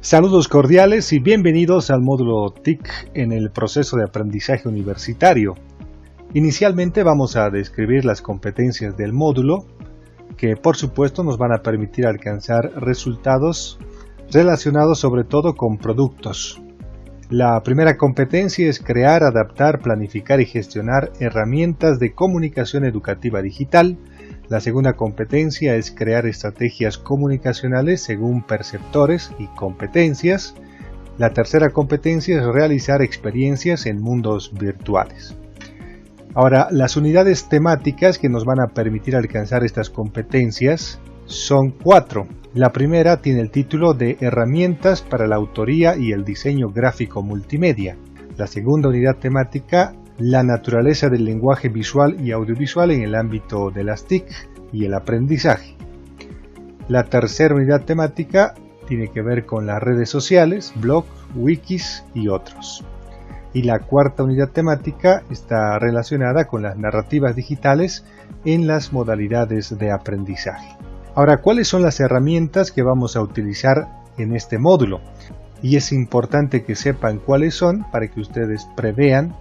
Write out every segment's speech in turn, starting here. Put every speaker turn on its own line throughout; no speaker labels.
Saludos cordiales y bienvenidos al módulo TIC en el proceso de aprendizaje universitario. Inicialmente vamos a describir las competencias del módulo, que por supuesto nos van a permitir alcanzar resultados relacionados sobre todo con productos. La primera competencia es crear, adaptar, planificar y gestionar herramientas de comunicación educativa digital. La segunda competencia es crear estrategias comunicacionales según perceptores y competencias. La tercera competencia es realizar experiencias en mundos virtuales. Ahora, las unidades temáticas que nos van a permitir alcanzar estas competencias son 4. La primera tiene el título de Herramientas para la autoría y el diseño gráfico multimedia. La segunda unidad temática, la naturaleza del lenguaje visual y audiovisual en el ámbito de las TIC y el aprendizaje. La tercera unidad temática tiene que ver con las redes sociales, blogs, wikis y otros. Y la cuarta unidad temática está relacionada con las narrativas digitales en las modalidades de aprendizaje. Ahora, ¿cuáles son las herramientas que vamos a utilizar en este módulo? Y es importante que sepan cuáles son para que ustedes prevean,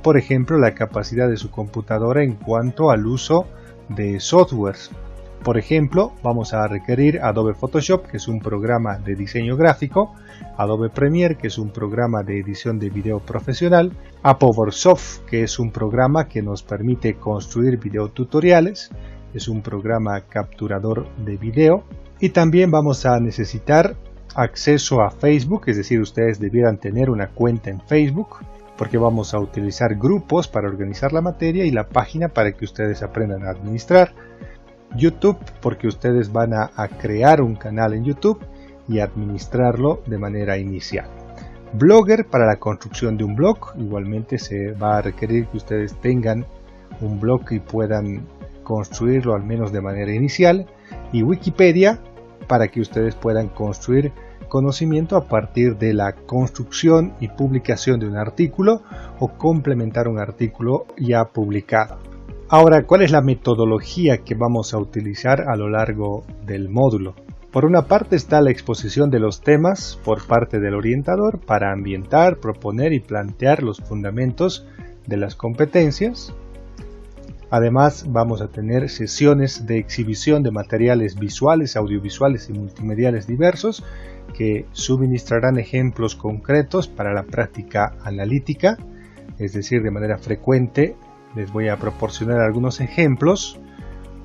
por ejemplo, la capacidad de su computadora en cuanto al uso de softwares. Por ejemplo, vamos a requerir Adobe Photoshop, que es un programa de diseño gráfico, Adobe Premiere, que es un programa de edición de video profesional, Apoversoft, que es un programa que nos permite construir videotutoriales, es un programa capturador de video, y también vamos a necesitar acceso a Facebook, es decir, ustedes debieran tener una cuenta en Facebook, porque vamos a utilizar grupos para organizar la materia y la página para que ustedes aprendan a administrar. YouTube, porque ustedes van a crear un canal en YouTube y administrarlo de manera inicial. Blogger, para la construcción de un blog, igualmente se va a requerir que ustedes tengan un blog y puedan construirlo al menos de manera inicial. Y Wikipedia, para que ustedes puedan construir conocimiento a partir de la construcción y publicación de un artículo o complementar un artículo ya publicado. Ahora, ¿cuál es la metodología que vamos a utilizar a lo largo del módulo? Por una parte está la exposición de los temas por parte del orientador para ambientar, proponer y plantear los fundamentos de las competencias. Además, vamos a tener sesiones de exhibición de materiales visuales, audiovisuales y multimediales diversos que suministrarán ejemplos concretos para la práctica analítica, es decir, de manera frecuente les voy a proporcionar algunos ejemplos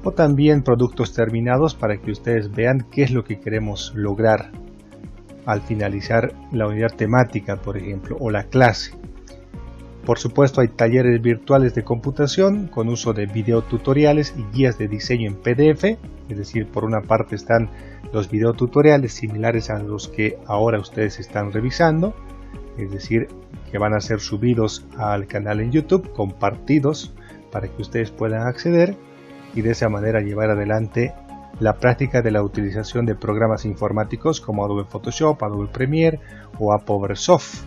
o también productos terminados para que ustedes vean qué es lo que queremos lograr al finalizar la unidad temática, por ejemplo, o la clase. Por supuesto, hay talleres virtuales de computación con uso de videotutoriales y guías de diseño en PDF, es decir, por una parte están los videotutoriales similares a los que ahora ustedes están revisando, es decir, que van a ser subidos al canal en YouTube, compartidos para que ustedes puedan acceder y de esa manera llevar adelante la práctica de la utilización de programas informáticos como Adobe Photoshop, Adobe Premiere o Apoversoft.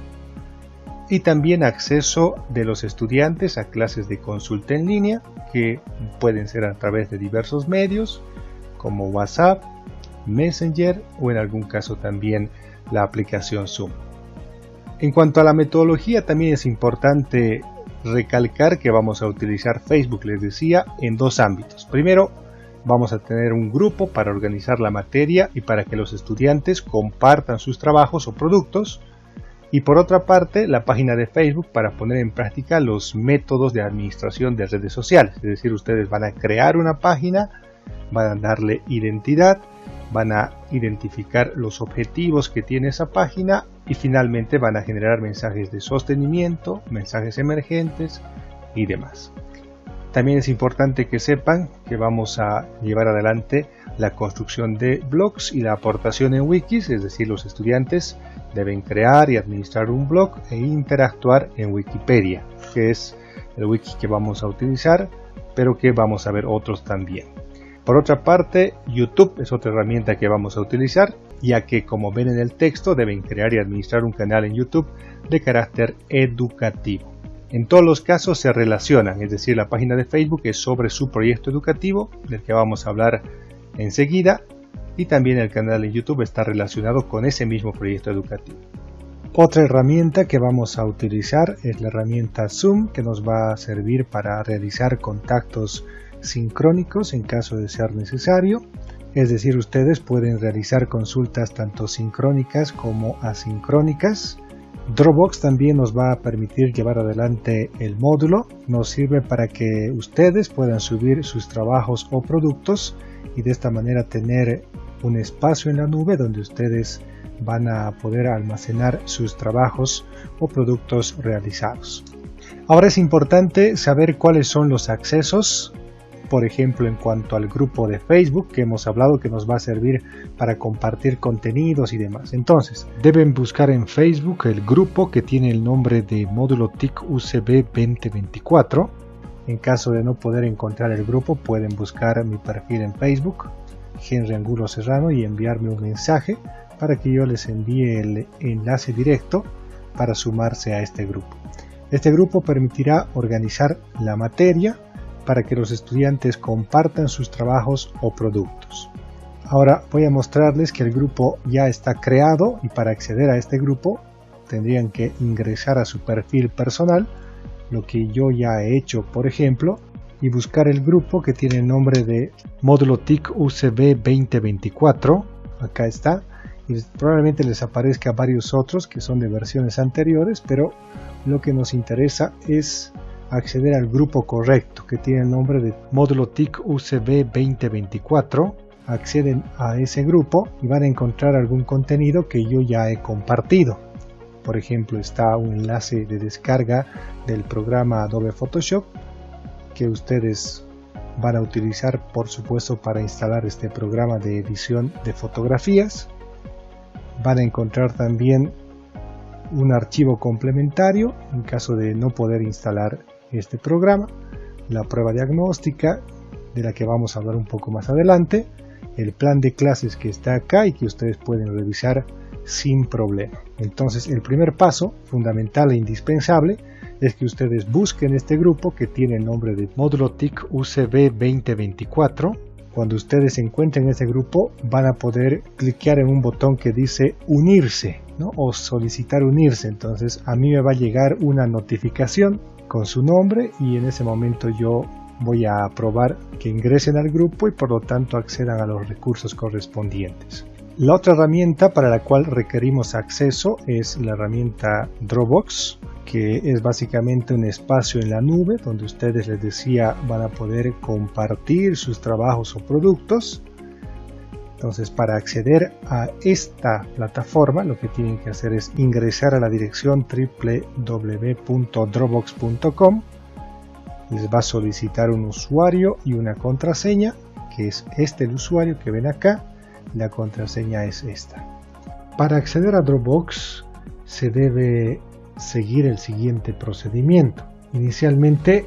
Y también acceso de los estudiantes a clases de consulta en línea que pueden ser a través de diversos medios como WhatsApp, Messenger o en algún caso también la aplicación Zoom. En cuanto a la metodología, también es importante recalcar que vamos a utilizar Facebook, les decía, en dos ámbitos. Primero, vamos a tener un grupo para organizar la materia y para que los estudiantes compartan sus trabajos o productos. Y por otra parte, la página de Facebook para poner en práctica los métodos de administración de redes sociales. Es decir, ustedes van a crear una página, van a darle identidad, van a identificar los objetivos que tiene esa página y finalmente van a generar mensajes de sostenimiento, mensajes emergentes y demás. También es importante que sepan que vamos a llevar adelante la construcción de blogs y la aportación en wikis, es decir, los estudiantes deben crear y administrar un blog e interactuar en Wikipedia, que es el wiki que vamos a utilizar, pero que vamos a ver otros también. Por otra parte, YouTube es otra herramienta que vamos a utilizar, ya que como ven en el texto deben crear y administrar un canal en YouTube de carácter educativo. En todos los casos se relacionan, es decir, la página de Facebook es sobre su proyecto educativo, del que vamos a hablar enseguida, y también el canal en YouTube está relacionado con ese mismo proyecto educativo. Otra herramienta que vamos a utilizar es la herramienta Zoom, que nos va a servir para realizar contactos sincrónicos en caso de ser necesario. Es decir, ustedes pueden realizar consultas tanto sincrónicas como asincrónicas. Dropbox también nos va a permitir llevar adelante el módulo. Nos sirve para que ustedes puedan subir sus trabajos o productos y de esta manera tener un espacio en la nube donde ustedes van a poder almacenar sus trabajos o productos realizados. Ahora es importante saber cuáles son los accesos. Por ejemplo, en cuanto al grupo de Facebook que hemos hablado, que nos va a servir para compartir contenidos y demás. Entonces, deben buscar en Facebook el grupo que tiene el nombre de Módulo TIC UCB 2024. En caso de no poder encontrar el grupo, pueden buscar mi perfil en Facebook, Henry Angulo Serrano, y enviarme un mensaje para que yo les envíe el enlace directo para sumarse a este grupo. Este grupo permitirá organizar la materia para que los estudiantes compartan sus trabajos o productos. Ahora voy a mostrarles que el grupo ya está creado y para acceder a este grupo tendrían que ingresar a su perfil personal, lo que yo ya he hecho por ejemplo, y buscar el grupo que tiene el nombre de Módulo TIC UCB 2024. Acá está, y probablemente les aparezca varios otros que son de versiones anteriores, pero lo que nos interesa es acceder al grupo correcto que tiene el nombre de Módulo TIC UCB 2024. Acceden a ese grupo y van a encontrar algún contenido que yo ya he compartido. Por ejemplo, está un enlace de descarga del programa Adobe Photoshop que ustedes van a utilizar, por supuesto, para instalar este programa de edición de fotografías. Van a encontrar también un archivo complementario en caso de no poder instalar este programa, la prueba diagnóstica de la que vamos a hablar un poco más adelante, el plan de clases que está acá y que ustedes pueden revisar sin problema. Entonces el primer paso fundamental e indispensable es que ustedes busquen este grupo que tiene el nombre de Módulo TIC UCB 2024. Cuando ustedes se encuentren en ese grupo van a poder cliquear en un botón que dice unirse, ¿no? O solicitar unirse. Entonces a mí me va a llegar una notificación con su nombre y en ese momento yo voy a aprobar que ingresen al grupo y por lo tanto accedan a los recursos correspondientes. La otra herramienta para la cual requerimos acceso es la herramienta Dropbox, que es básicamente un espacio en la nube donde ustedes, les decía, van a poder compartir sus trabajos o productos. Entonces, para acceder a esta plataforma lo que tienen que hacer es ingresar a la dirección www.dropbox.com. Les va a solicitar un usuario y una contraseña, que es el usuario que ven acá. La contraseña es esta. Para acceder a Dropbox se debe seguir el siguiente procedimiento. Inicialmente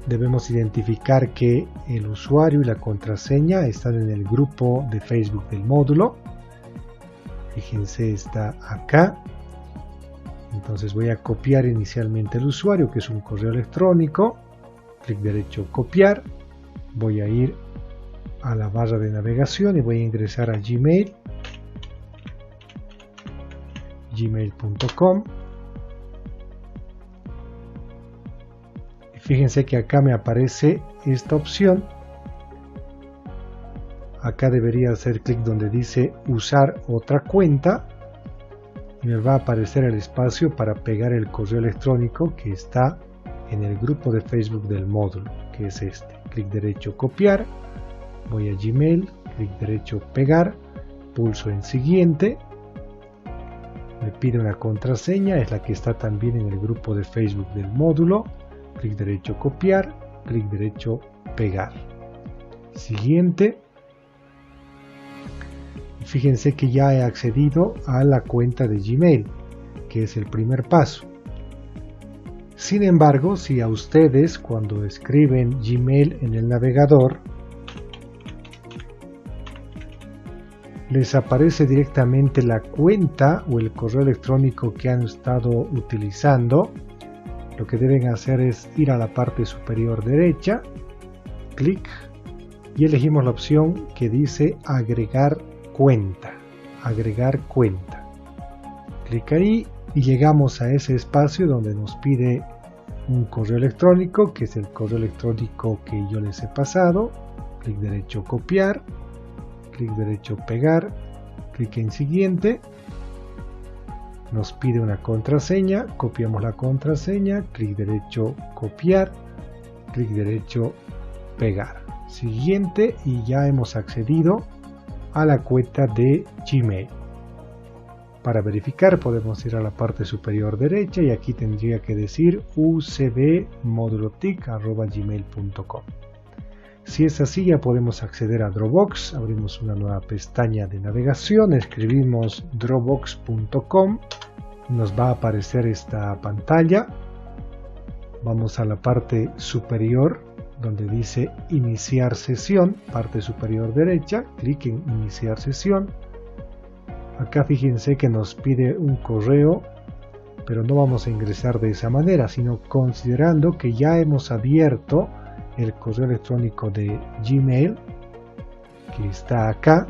debemos identificar que el usuario y la contraseña están en el grupo de Facebook del módulo. Fíjense, está acá. Entonces voy a copiar inicialmente el usuario, que es un correo electrónico. Clic derecho, copiar. Voy a ir a la barra de navegación y voy a ingresar a Gmail. gmail.com. Fíjense que acá me aparece esta opción. Acá debería hacer clic donde dice usar otra cuenta y me va a aparecer el espacio para pegar el correo electrónico que está en el grupo de Facebook del módulo, que es este. Clic derecho, copiar. Voy a Gmail, clic derecho, pegar, pulso en siguiente. Me pide una contraseña, es la que está también en el grupo de Facebook del módulo. Clic derecho, copiar, clic derecho, pegar. Siguiente. Fíjense que ya he accedido a la cuenta de Gmail, que es el primer paso. Sin embargo, si a ustedes cuando escriben Gmail en el navegador les aparece directamente la cuenta o el correo electrónico que han estado utilizando, lo que deben hacer es ir a la parte superior derecha, clic, y elegimos la opción que dice agregar cuenta, agregar cuenta. Clic ahí y llegamos a ese espacio donde nos pide un correo electrónico, que es el correo electrónico que yo les he pasado. Clic derecho copiar, clic derecho pegar, clic en siguiente. Nos pide una contraseña, copiamos la contraseña, clic derecho copiar, clic derecho pegar. Siguiente y ya hemos accedido a la cuenta de Gmail. Para verificar podemos ir a la parte superior derecha y aquí tendría que decir ucbmodulotic@gmail.com. Si es así, ya podemos acceder a Dropbox. Abrimos una nueva pestaña de navegación, escribimos dropbox.com, nos va a aparecer esta pantalla. Vamos a la parte superior donde dice iniciar sesión, parte superior derecha, clic en iniciar sesión. Acá fíjense que nos pide un correo, pero no vamos a ingresar de esa manera, sino considerando que ya hemos abierto el correo electrónico de Gmail, que está acá.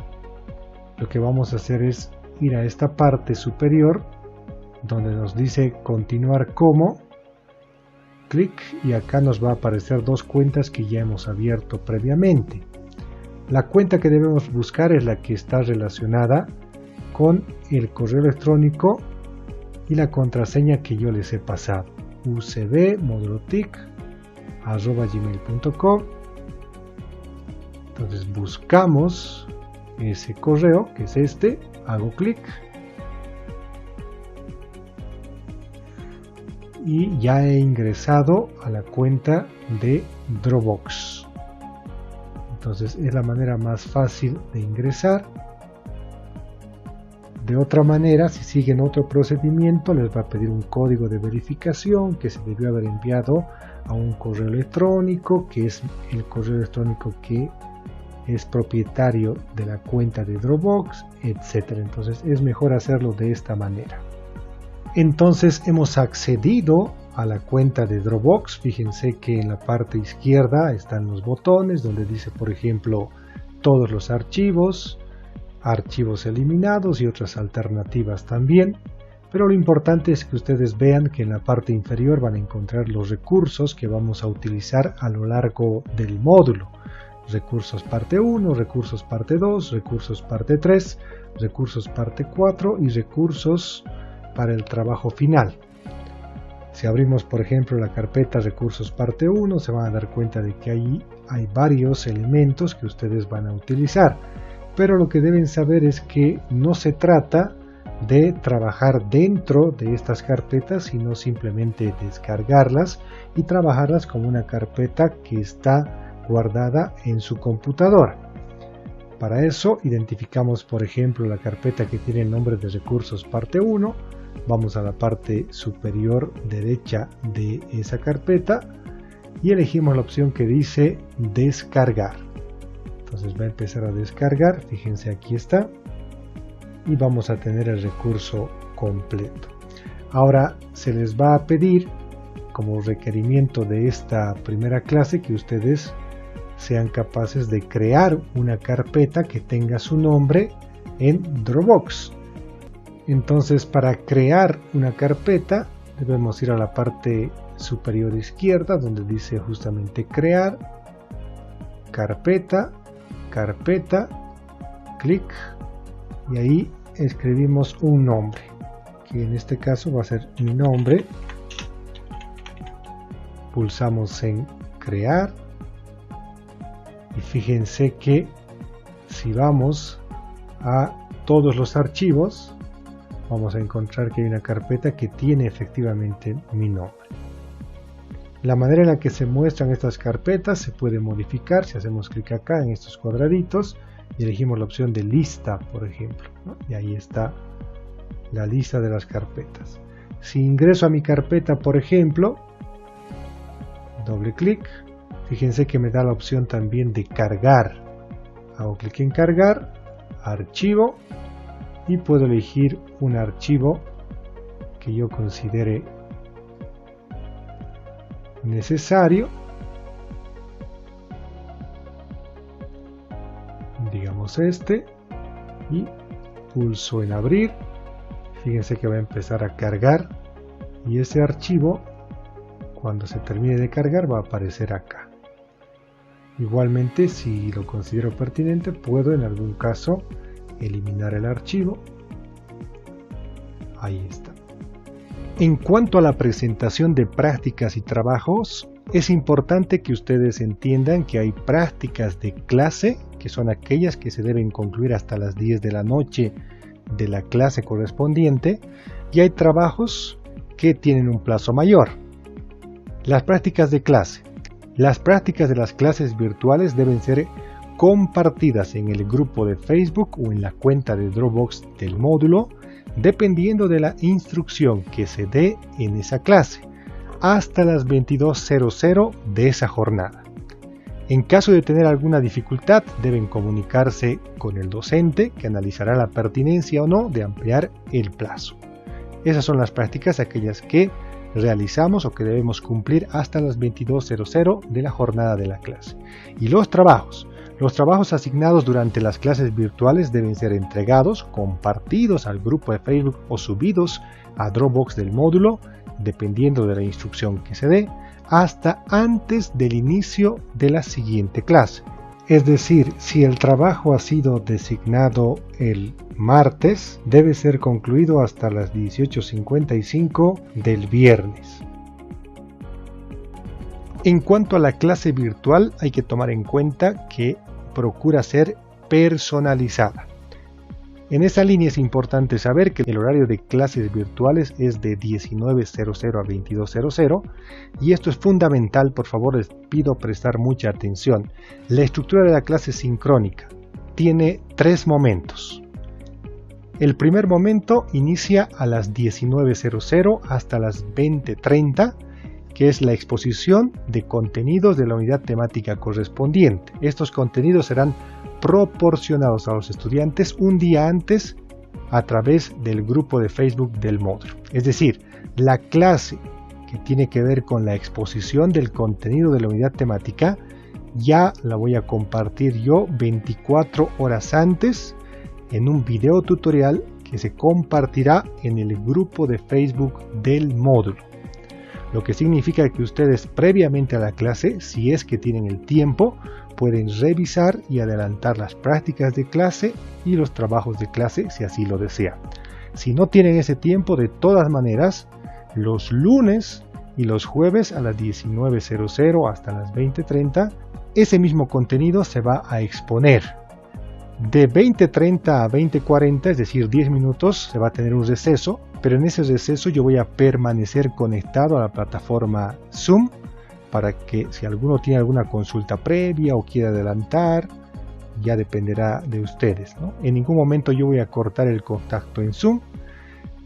Lo que vamos a hacer es ir a esta parte superior, donde nos dice continuar como, clic, y acá nos va a aparecer dos cuentas que ya hemos abierto previamente. La cuenta que debemos buscar es la que está relacionada con el correo electrónico y la contraseña que yo les he pasado, ucbmodulotic@gmail.com. Entonces buscamos ese correo, que es este, hago clic y ya he ingresado a la cuenta de Dropbox. Entonces es la manera más fácil de ingresar. De otra manera, si siguen otro procedimiento, les va a pedir un código de verificación que se debió haber enviado a un correo electrónico, que es el correo electrónico que es propietario de la cuenta de Dropbox, etc. Entonces es mejor hacerlo de esta manera. Entonces hemos accedido a la cuenta de Dropbox. Fíjense que en la parte izquierda están los botones donde dice, por ejemplo, todos los archivos, archivos eliminados y otras alternativas también, pero lo importante es que ustedes vean que en la parte inferior van a encontrar los recursos que vamos a utilizar a lo largo del módulo. Recursos parte 1, recursos parte 2, recursos parte 3, recursos parte 4 y recursos para el trabajo final. Si abrimos por ejemplo la carpeta recursos parte 1, se van a dar cuenta de que ahí hay varios elementos que ustedes van a utilizar. Pero lo que deben saber es que no se trata de trabajar dentro de estas carpetas, sino simplemente descargarlas y trabajarlas como una carpeta que está guardada en su computadora. Para eso identificamos por ejemplo la carpeta que tiene el nombre de recursos parte 1, vamos a la parte superior derecha de esa carpeta y elegimos la opción que dice descargar. Entonces va a empezar a descargar, fíjense aquí está, y vamos a tener el recurso completo. Ahora se les va a pedir como requerimiento de esta primera clase que ustedes sean capaces de crear una carpeta que tenga su nombre en Dropbox. Entonces para crear una carpeta debemos ir a la parte superior izquierda donde dice justamente crear, carpeta, carpeta, clic y ahí escribimos un nombre, que en este caso va a ser mi nombre. Pulsamos en crear y fíjense que si vamos a todos los archivos vamos a encontrar que hay una carpeta que tiene efectivamente mi nombre. La manera en la que se muestran estas carpetas se puede modificar si hacemos clic acá en estos cuadraditos y elegimos la opción de lista, por ejemplo, ¿no? Y ahí está la lista de las carpetas. Si ingreso a mi carpeta, por ejemplo, doble clic, fíjense que me da la opción también de cargar. Hago clic en cargar, archivo y puedo elegir un archivo que yo considere necesario, digamos este, y pulso en abrir. Fíjense que va a empezar a cargar y ese archivo, cuando se termine de cargar, va a aparecer acá. Igualmente, si lo considero pertinente, puedo en algún caso eliminar el archivo. Ahí está. En cuanto a la presentación de prácticas y trabajos, es importante que ustedes entiendan que hay prácticas de clase, que son aquellas que se deben concluir hasta las 10 de la noche de la clase correspondiente, y hay trabajos que tienen un plazo mayor. Las prácticas de clase. Las prácticas de las clases virtuales deben ser compartidas en el grupo de Facebook o en la cuenta de Dropbox del módulo, dependiendo de la instrucción que se dé en esa clase, hasta las 22:00 de esa jornada. En caso de tener alguna dificultad, deben comunicarse con el docente, que analizará la pertinencia o no de ampliar el plazo. Esas son las prácticas, aquellas que realizamos o que debemos cumplir hasta las 22:00 de la jornada de la clase. Y los trabajos. Los trabajos asignados durante las clases virtuales deben ser entregados, compartidos al grupo de Facebook o subidos a Dropbox del módulo, dependiendo de la instrucción que se dé, hasta antes del inicio de la siguiente clase. Es decir, si el trabajo ha sido designado el martes, debe ser concluido hasta las 18:55 del viernes. En cuanto a la clase virtual, hay que tomar en cuenta que procura ser personalizada. En esa línea es importante saber que el horario de clases virtuales es de 19:00 a 22:00 y esto es fundamental, por favor les pido prestar mucha atención. La estructura de la clase sincrónica tiene 3 momentos. El primer momento inicia a las 19:00 hasta las 20:30, que es la exposición de contenidos de la unidad temática correspondiente. Estos contenidos serán proporcionados a los estudiantes un día antes a través del grupo de Facebook del módulo. Es decir, la clase que tiene que ver con la exposición del contenido de la unidad temática ya la voy a compartir yo 24 horas antes en un video tutorial que se compartirá en el grupo de Facebook del módulo. Lo que significa que ustedes previamente a la clase, si es que tienen el tiempo, pueden revisar y adelantar las prácticas de clase y los trabajos de clase si así lo desean. Si no tienen ese tiempo, de todas maneras, los lunes y los jueves a las 19:00 hasta las 20:30, ese mismo contenido se va a exponer. De 20:30 a 20:40, es decir, 10 minutos, se va a tener un receso, pero en ese receso yo voy a permanecer conectado a la plataforma Zoom para que si alguno tiene alguna consulta previa o quiere adelantar, ya dependerá de ustedes, ¿no? En ningún momento yo voy a cortar el contacto en Zoom,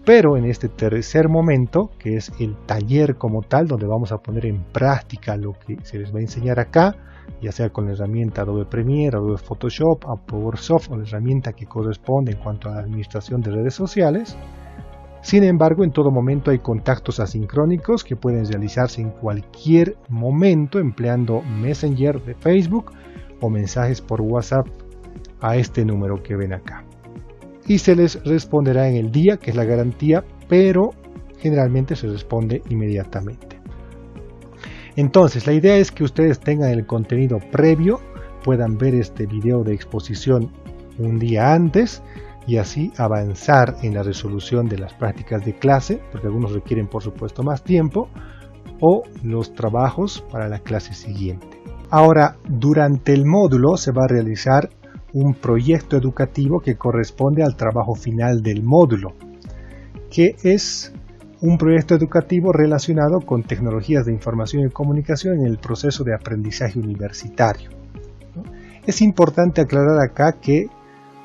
pero en este tercer momento, que es el taller como tal, donde vamos a poner en práctica lo que se les va a enseñar acá, ya sea con la herramienta Adobe Premiere, Adobe Photoshop, PowerSoft o la herramienta que corresponde en cuanto a la administración de redes sociales. Sin embargo, en todo momento hay contactos asincrónicos que pueden realizarse en cualquier momento empleando Messenger de Facebook o mensajes por WhatsApp a este número que ven acá. Y se les responderá en el día, que es la garantía, pero generalmente se responde inmediatamente. Entonces, la idea es que ustedes tengan el contenido previo, puedan ver este video de exposición un día antes y así avanzar en la resolución de las prácticas de clase, porque algunos requieren por supuesto más tiempo, o los trabajos para la clase siguiente. Ahora, durante el módulo se va a realizar un proyecto educativo que corresponde al trabajo final del módulo, que es un proyecto educativo relacionado con tecnologías de información y comunicación en el proceso de aprendizaje universitario. Es importante aclarar acá que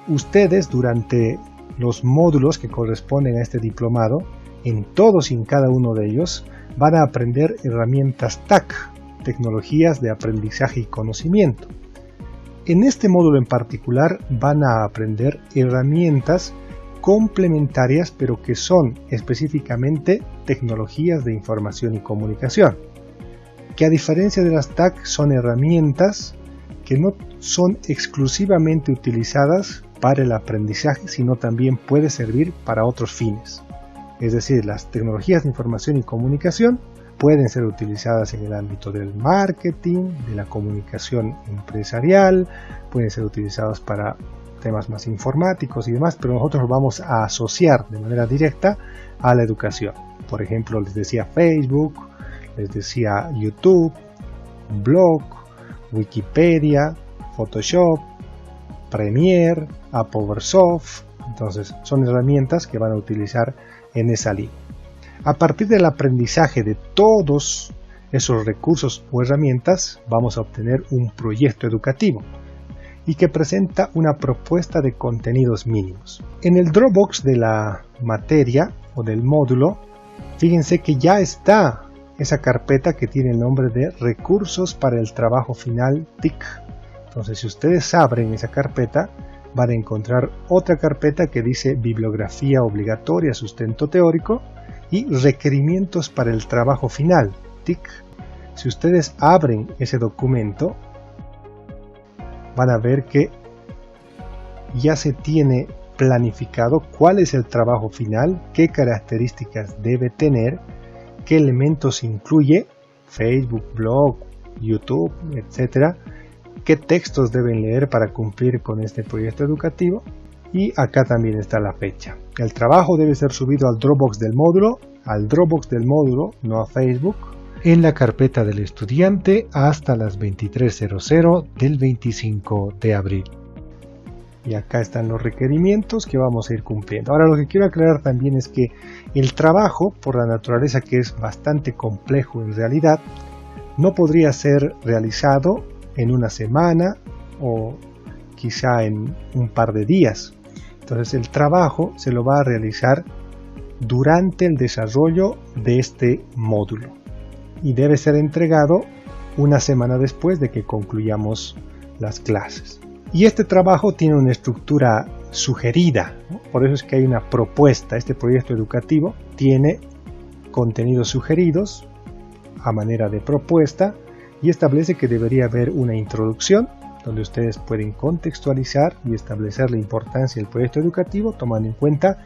ustedes durante los módulos que corresponden a este diplomado, en todos y en cada uno de ellos, van a aprender herramientas TAC, tecnologías de aprendizaje y conocimiento. En este módulo en particular van a aprender herramientas complementarias, pero que son específicamente tecnologías de información y comunicación, que a diferencia de las TAC son herramientas que no son exclusivamente utilizadas para el aprendizaje, sino también puede servir para otros fines. Es decir, las tecnologías de información y comunicación pueden ser utilizadas en el ámbito del marketing, de la comunicación empresarial, pueden ser utilizadas para temas más informáticos y demás, pero nosotros lo vamos a asociar de manera directa a la educación. Por ejemplo, les decía Facebook, les decía YouTube, blog, Wikipedia, Photoshop, Premiere, Apoversoft. Entonces son herramientas que van a utilizar en esa línea. A partir del aprendizaje de todos esos recursos o herramientas, vamos a obtener un proyecto educativo y que presenta una propuesta de contenidos mínimos. En el Dropbox de la materia o del módulo, fíjense que ya está esa carpeta que tiene el nombre de Recursos para el Trabajo Final TIC. Entonces, si ustedes abren esa carpeta, van a encontrar otra carpeta que dice Bibliografía obligatoria, sustento teórico y Requerimientos para el trabajo final, TIC. Si ustedes abren ese documento, van a ver que ya se tiene planificado cuál es el trabajo final, qué características debe tener, qué elementos incluye, Facebook, blog, YouTube, etc., qué textos deben leer para cumplir con este proyecto educativo, y acá también está la fecha. El trabajo debe ser subido al Dropbox del módulo, no a Facebook, en la carpeta del estudiante hasta las 23:00 del 25 de abril. Y acá están los requerimientos que vamos a ir cumpliendo. Ahora, lo que quiero aclarar también es que el trabajo, por la naturaleza que es bastante complejo en realidad, no podría ser realizado en una semana o quizá en un par de días. Entonces el trabajo se lo va a realizar durante el desarrollo de este módulo y debe ser entregado una semana después de que concluyamos las clases. Y este trabajo tiene una estructura sugerida, ¿no? Por eso es que hay una propuesta. Este proyecto educativo tiene contenidos sugeridos a manera de propuesta y establece que debería haber una introducción donde ustedes pueden contextualizar y establecer la importancia del proyecto educativo tomando en cuenta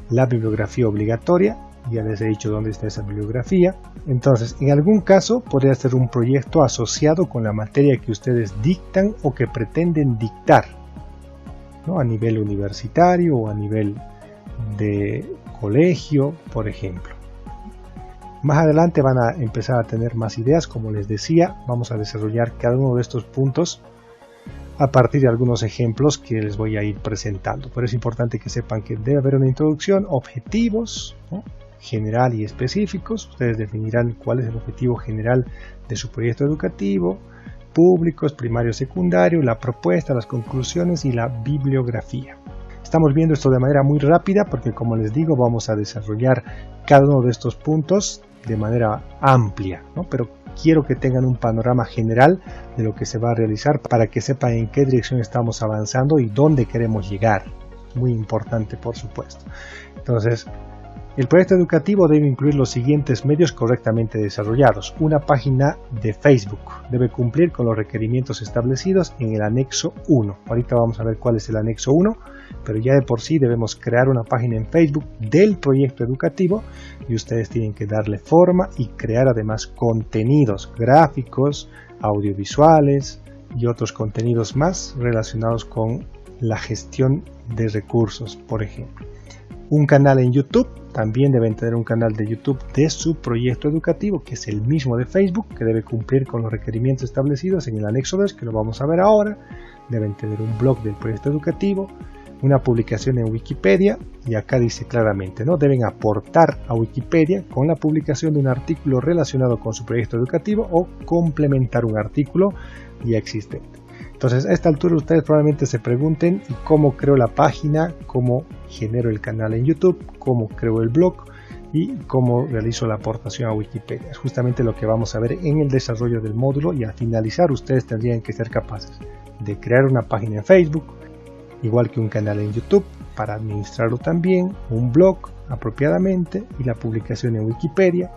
la bibliografía obligatoria. Ya les he dicho dónde está esa bibliografía. Entonces, en algún caso podría ser un proyecto asociado con la materia que ustedes dictan o que pretenden dictar, ¿no? A nivel universitario o a nivel de colegio, por ejemplo. Más adelante van a empezar a tener más ideas. Como les decía, vamos a desarrollar cada uno de estos puntos a partir de algunos ejemplos que les voy a ir presentando. Pero es importante que sepan que debe haber una introducción, objetivos, ¿no? General y específicos. Ustedes definirán cuál es el objetivo general de su proyecto educativo, públicos, primario, secundario, la propuesta, las conclusiones y la bibliografía. Estamos viendo esto de manera muy rápida porque, como les digo, vamos a desarrollar cada uno de estos puntos de manera amplia, ¿no? Pero quiero que tengan un panorama general de lo que se va a realizar para que sepan en qué dirección estamos avanzando y dónde queremos llegar. Muy importante, por supuesto. Entonces, el proyecto educativo debe incluir los siguientes medios correctamente desarrollados. Una página de Facebook debe cumplir con los requerimientos establecidos en el anexo 1. Ahorita vamos a ver cuál es el anexo 1, pero ya de por sí debemos crear una página en Facebook del proyecto educativo y ustedes tienen que darle forma y crear además contenidos gráficos, audiovisuales y otros contenidos más relacionados con la gestión de recursos, por ejemplo. Un canal en YouTube, también deben tener un canal de YouTube de su proyecto educativo, que es el mismo de Facebook, que debe cumplir con los requerimientos establecidos en el anexo 2, que lo vamos a ver ahora. Deben tener un blog del proyecto educativo, una publicación en Wikipedia, y acá dice claramente, ¿no? Deben aportar a Wikipedia con la publicación de un artículo relacionado con su proyecto educativo o complementar un artículo ya existente. Entonces, a esta altura ustedes probablemente se pregunten, ¿y cómo creo la página? ¿Cómo genero el canal en YouTube? ¿Cómo creo el blog? ¿Y cómo realizo la aportación a Wikipedia? Es justamente lo que vamos a ver en el desarrollo del módulo, y al finalizar ustedes tendrían que ser capaces de crear una página en Facebook, igual que un canal en YouTube para administrarlo también, un blog apropiadamente y la publicación en Wikipedia.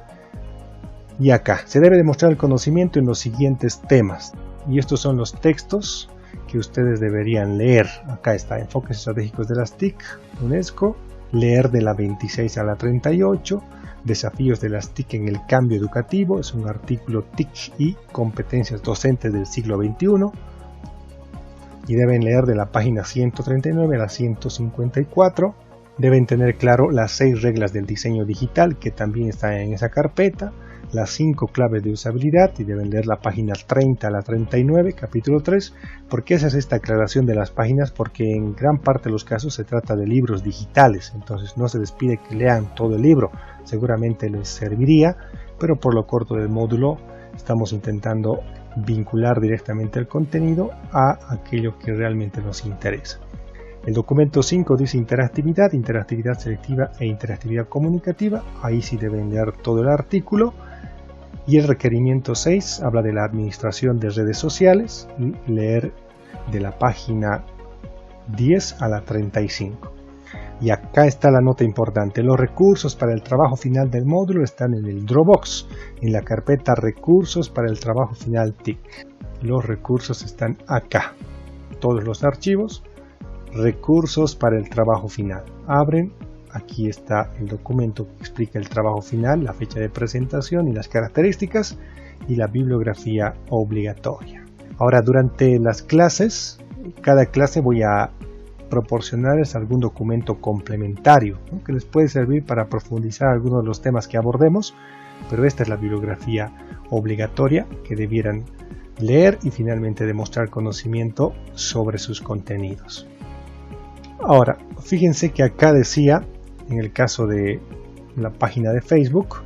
Y acá se debe demostrar el conocimiento en los siguientes temas. Y estos son los textos que ustedes deberían leer. Acá está, Enfoques Estratégicos de las TIC, UNESCO, leer de la 26 a la 38, Desafíos de las TIC en el cambio educativo, es un artículo TIC y competencias docentes del siglo XXI, y deben leer de la página 139 a la 154. Deben tener claro las 6 reglas del diseño digital, que también están en esa carpeta, las 5 claves de usabilidad, y deben leer la página 30 a la 39, capítulo 3. ¿Por qué esa es esta aclaración de las páginas? Porque en gran parte de los casos se trata de libros digitales, entonces no se les pide que lean todo el libro, seguramente les serviría, pero por lo corto del módulo estamos intentando vincular directamente el contenido a aquello que realmente nos interesa. El documento 5 dice interactividad, interactividad selectiva e interactividad comunicativa. Ahí sí deben leer todo el artículo. Y el requerimiento 6 habla de la administración de redes sociales y leer de la página 10 a la 35. Y acá está la nota importante. Los recursos para el trabajo final del módulo están en el Dropbox, en la carpeta Recursos para el trabajo final TIC. Los recursos están acá. Todos los archivos. Recursos para el trabajo final. Abren, aquí está el documento que explica el trabajo final, la fecha de presentación y las características y la bibliografía obligatoria. Ahora, durante las clases, cada clase voy a proporcionarles algún documento complementario, ¿no?, que les puede servir para profundizar algunos de los temas que abordemos, pero esta es la bibliografía obligatoria que debieran leer y finalmente demostrar conocimiento sobre sus contenidos. Ahora, fíjense que acá decía, en el caso de la página de Facebook,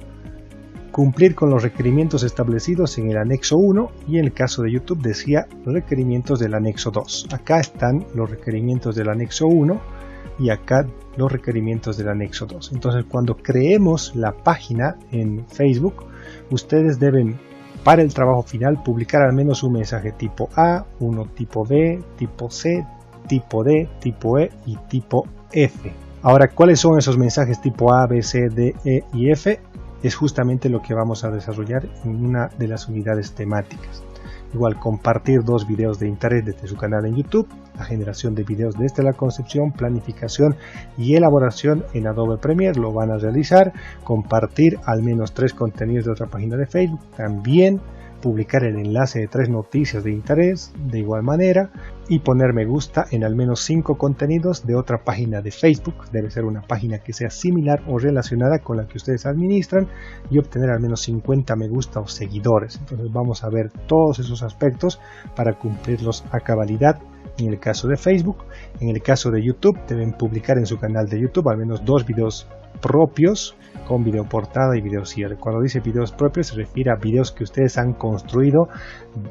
cumplir con los requerimientos establecidos en el anexo 1, y en el caso de YouTube decía requerimientos del anexo 2. Acá están los requerimientos del anexo 1 y acá los requerimientos del anexo 2. Entonces, cuando creemos la página en Facebook, ustedes deben, para el trabajo final, publicar al menos un mensaje tipo A, uno tipo B, tipo C, tipo D, tipo E y tipo F. Ahora, ¿cuáles son esos mensajes tipo A, B, C, D, E y F? Es justamente lo que vamos a desarrollar en una de las unidades temáticas. Igual, compartir 2 videos de interés desde su canal en YouTube, la generación de videos desde la concepción, planificación y elaboración en Adobe Premiere lo van a realizar, compartir al menos 3 contenidos de otra página de Facebook, también publicar el enlace de 3 noticias de interés de igual manera y poner me gusta en al menos 5 contenidos de otra página de Facebook. Debe ser una página que sea similar o relacionada con la que ustedes administran y obtener al menos 50 me gusta o seguidores. Entonces vamos a ver todos esos aspectos para cumplirlos a cabalidad en el caso de Facebook. En el caso de YouTube deben publicar en su canal de YouTube al menos 2 videos propios con video portada y video cierre. Cuando dice videos propios se refiere a videos que ustedes han construido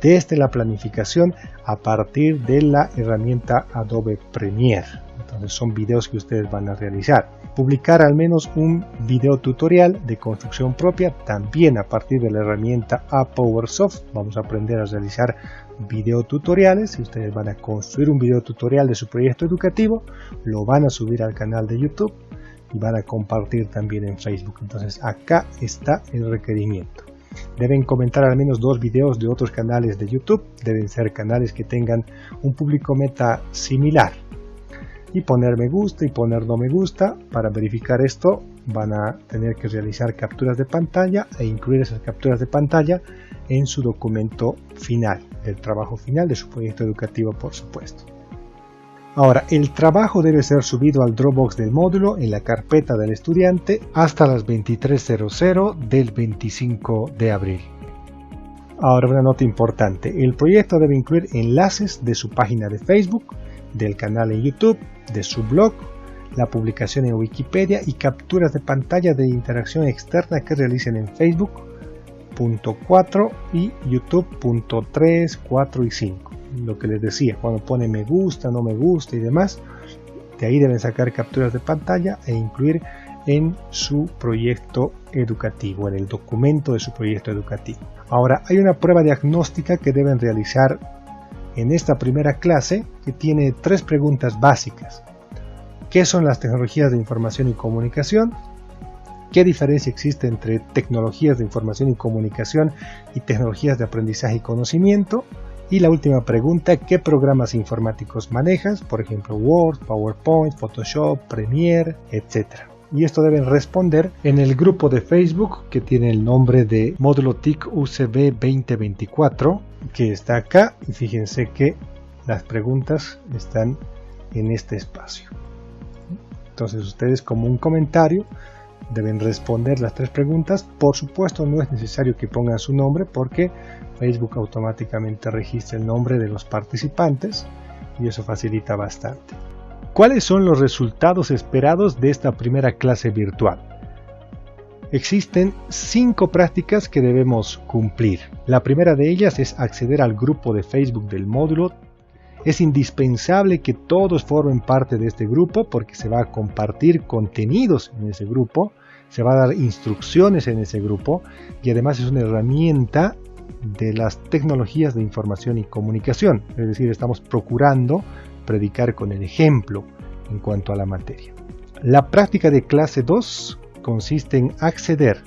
desde la planificación a partir de la herramienta Adobe Premiere. Entonces son videos que ustedes van a realizar. Publicar al menos un video tutorial de construcción propia también a partir de la herramienta APowerSoft. Vamos a aprender a realizar video tutoriales. Si ustedes van a construir un video tutorial de su proyecto educativo, lo van a subir al canal de YouTube y van a compartir también en Facebook. Entonces acá está el requerimiento. Deben comentar al menos 2 videos de otros canales de YouTube. Deben ser canales que tengan un público meta similar. Y poner me gusta y poner no me gusta. Para verificar esto van a tener que realizar capturas de pantalla e incluir esas capturas de pantalla en su documento final, del trabajo final de su proyecto educativo, por supuesto. Ahora, el trabajo debe ser subido al Dropbox del módulo en la carpeta del estudiante hasta las 23:00 del 25 de abril. Ahora, una nota importante. El proyecto debe incluir enlaces de su página de Facebook, del canal en YouTube, de su blog, la publicación en Wikipedia y capturas de pantalla de interacción externa que realicen en Facebook.4 y YouTube.3, 4 y 5. Lo que les decía, cuando pone me gusta, no me gusta y demás, de ahí deben sacar capturas de pantalla e incluir en su proyecto educativo, en el documento de su proyecto educativo. Ahora, hay una prueba diagnóstica que deben realizar en esta primera clase que tiene 3 preguntas básicas. ¿Qué son las tecnologías de información y comunicación? ¿Qué diferencia existe entre tecnologías de información y comunicación y tecnologías de aprendizaje y conocimiento? Y la última pregunta, ¿qué programas informáticos manejas? Por ejemplo, Word, PowerPoint, Photoshop, Premiere, etc. Y esto deben responder en el grupo de Facebook que tiene el nombre de Módulo TIC UCB 2024, que está acá. Y fíjense que las preguntas están en este espacio. Entonces ustedes, como un comentario, deben responder las 3 preguntas. Por supuesto, no es necesario que pongan su nombre porque Facebook automáticamente registra el nombre de los participantes y eso facilita bastante. ¿Cuáles son los resultados esperados de esta primera clase virtual? Existen 5 prácticas que debemos cumplir. La primera de ellas es acceder al grupo de Facebook del módulo. Es indispensable que todos formen parte de este grupo porque se va a compartir contenidos en ese grupo, se va a dar instrucciones en ese grupo y además es una herramienta de las tecnologías de información y comunicación. Es decir, estamos procurando predicar con el ejemplo en cuanto a la materia. La práctica de clase 2 consiste en acceder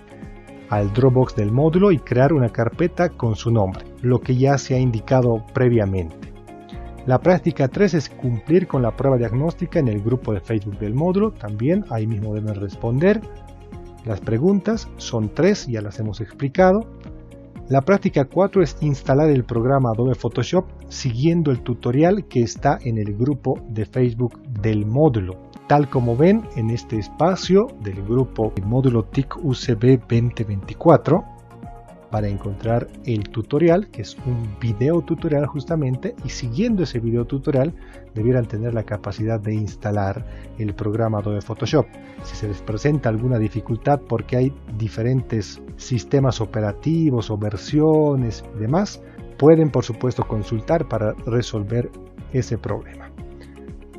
al Dropbox del módulo y crear una carpeta con su nombre, lo que ya se ha indicado previamente. La práctica 3 es cumplir con la prueba diagnóstica en el grupo de Facebook del módulo. También ahí mismo deben responder. Las preguntas son 3, ya las hemos explicado. La práctica 4 es instalar el programa Adobe Photoshop siguiendo el tutorial que está en el grupo de Facebook del módulo. Tal como ven en este espacio del grupo Módulo TIC UCB 2024, para encontrar el tutorial, que es un video tutorial justamente, y siguiendo ese video tutorial debieran tener la capacidad de instalar el programa Adobe Photoshop. Si se les presenta alguna dificultad porque hay diferentes sistemas operativos o versiones y demás, pueden por supuesto consultar para resolver ese problema.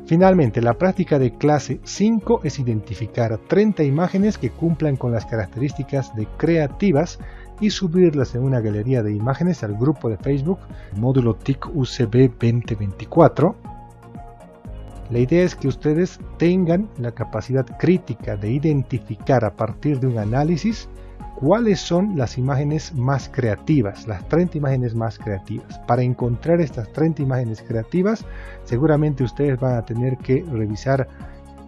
Finalmente, la práctica de clase 5 es identificar 30 imágenes que cumplan con las características de creativas y subirlas en una galería de imágenes al grupo de Facebook Módulo TIC UCB 2024. La idea es que ustedes tengan la capacidad crítica de identificar a partir de un análisis cuáles son las imágenes más creativas, las 30 imágenes más creativas. Para encontrar estas 30 imágenes creativas, seguramente ustedes van a tener que revisar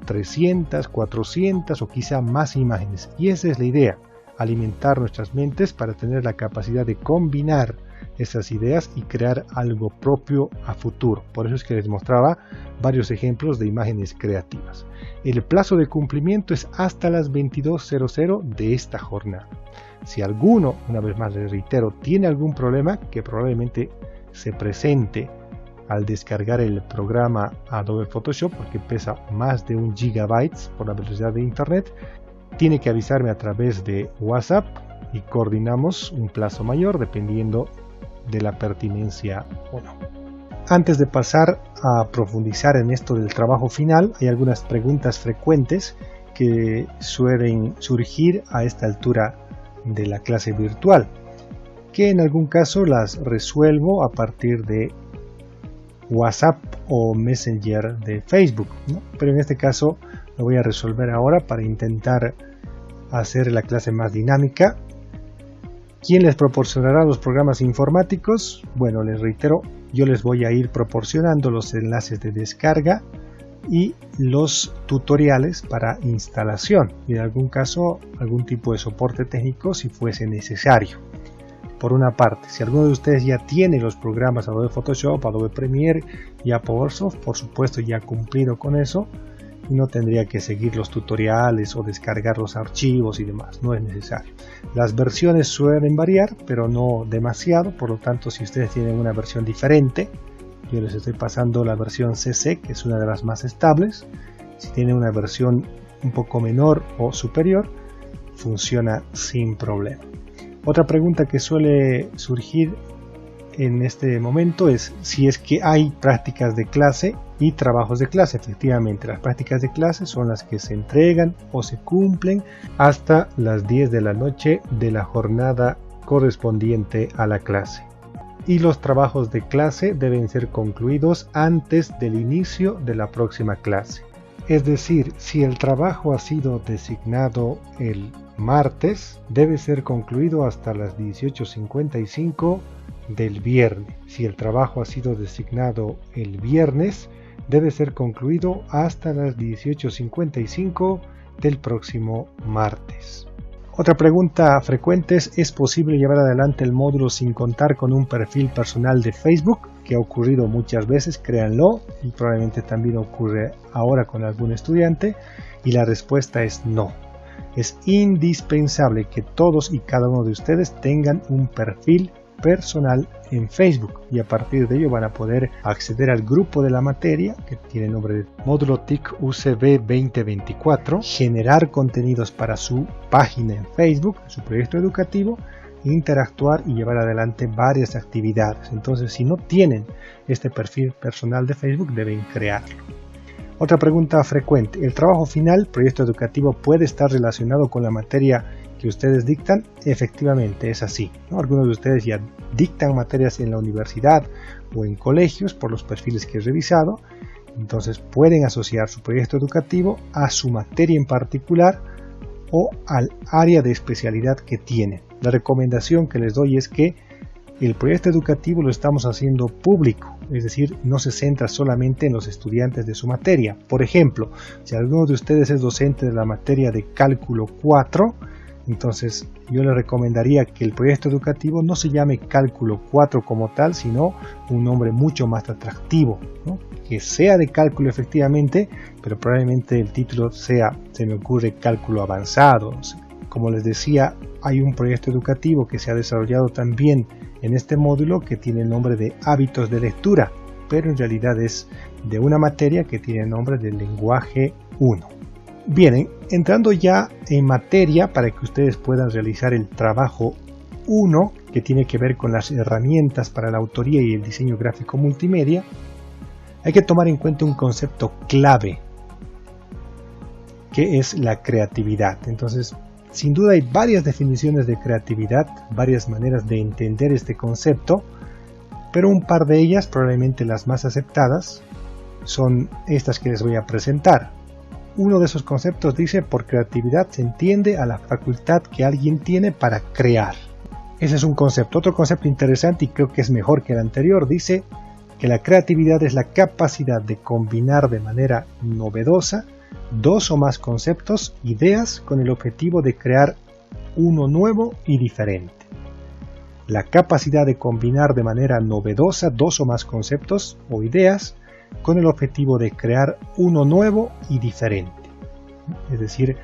300, 400 o quizá más imágenes. Y esa es la idea, alimentar nuestras mentes para tener la capacidad de combinar esas ideas y crear algo propio a futuro. Por eso es que les mostraba varios ejemplos de imágenes creativas. El plazo de cumplimiento es hasta las 22:00 de esta jornada. Si alguno, una vez más les reitero, tiene algún problema que probablemente se presente al descargar el programa Adobe Photoshop, porque pesa más de 1 GB por la velocidad de internet, tiene que avisarme a través de WhatsApp y coordinamos un plazo mayor dependiendo de la pertinencia o no. Antes de pasar a profundizar en esto del trabajo final, hay algunas preguntas frecuentes que suelen surgir a esta altura de la clase virtual, que en algún caso las resuelvo a partir de WhatsApp o Messenger de Facebook, ¿no? Pero en este caso lo voy a resolver ahora para intentar hacer la clase más dinámica. ¿Quién les proporcionará los programas informáticos? Bueno, les reitero, yo les voy a ir proporcionando los enlaces de descarga y los tutoriales para instalación y en algún caso algún tipo de soporte técnico si fuese necesario. Por una parte, si alguno de ustedes ya tiene los programas Adobe Photoshop, Adobe Premiere y PowerSoft, por supuesto ya ha cumplido con eso y no tendría que seguir los tutoriales o descargar los archivos y demás, no es necesario. Las versiones suelen variar, pero no demasiado, por lo tanto si ustedes tienen una versión diferente, yo les estoy pasando la versión CC, que es una de las más estables. Si tienen una versión un poco menor o superior, funciona sin problema. Otra pregunta que suele surgir en este momento es si es que hay prácticas de clase y trabajos de clase. Efectivamente, las prácticas de clase son las que se entregan o se cumplen hasta las 10 de la noche de la jornada correspondiente a la clase. Y los trabajos de clase deben ser concluidos antes del inicio de la próxima clase. Es decir, si el trabajo ha sido designado el martes, debe ser concluido hasta las 18:55 del viernes. Si el trabajo ha sido designado el viernes, debe ser concluido hasta las 18:55 del próximo martes. Otra pregunta frecuente es posible llevar adelante el módulo sin contar con un perfil personal de Facebook? Que ha ocurrido muchas veces, créanlo, y probablemente también ocurre ahora con algún estudiante, y la respuesta es no. Es indispensable que todos y cada uno de ustedes tengan un perfil personal en Facebook, y a partir de ello van a poder acceder al grupo de la materia que tiene el nombre de Módulo TIC UCB 2024, generar contenidos para su página en Facebook, su proyecto educativo, interactuar y llevar adelante varias actividades. Entonces, si no tienen este perfil personal de Facebook, deben crearlo. Otra pregunta frecuente: ¿el trabajo final, proyecto educativo, puede estar relacionado con la materia que ustedes dictan? Efectivamente, es así, ¿no? Algunos de ustedes ya dictan materias en la universidad o en colegios por los perfiles que he revisado, entonces pueden asociar su proyecto educativo a su materia en particular o al área de especialidad que tienen. La recomendación que les doy es que el proyecto educativo lo estamos haciendo público, es decir, no se centra solamente en los estudiantes de su materia. Por ejemplo, si alguno de ustedes es docente de la materia de cálculo 4, entonces yo le recomendaría que el proyecto educativo no se llame cálculo 4 como tal, sino un nombre mucho más atractivo, ¿no? Que sea de cálculo efectivamente, pero probablemente el título sea, se me ocurre, cálculo avanzado. Como les decía, hay un proyecto educativo que se ha desarrollado también en este módulo que tiene el nombre de hábitos de lectura, pero en realidad es de una materia que tiene el nombre de lenguaje 1. Bien, entrando ya en materia para que ustedes puedan realizar el trabajo 1, que tiene que ver con las herramientas para la autoría y el diseño gráfico multimedia, hay que tomar en cuenta un concepto clave, que es la creatividad. Entonces, sin duda hay varias definiciones de creatividad, varias maneras de entender este concepto, pero un par de ellas, probablemente las más aceptadas, son estas que les voy a presentar. Uno de esos conceptos dice: por creatividad se entiende a la facultad que alguien tiene para crear. Ese es un concepto. Otro concepto interesante, y creo que es mejor que el anterior, dice que la creatividad es la capacidad de combinar de manera novedosa dos o más conceptos, ideas, con el objetivo de crear uno nuevo y diferente. La capacidad de combinar de manera novedosa dos o más conceptos o ideas con el objetivo de crear uno nuevo y diferente. Es decir,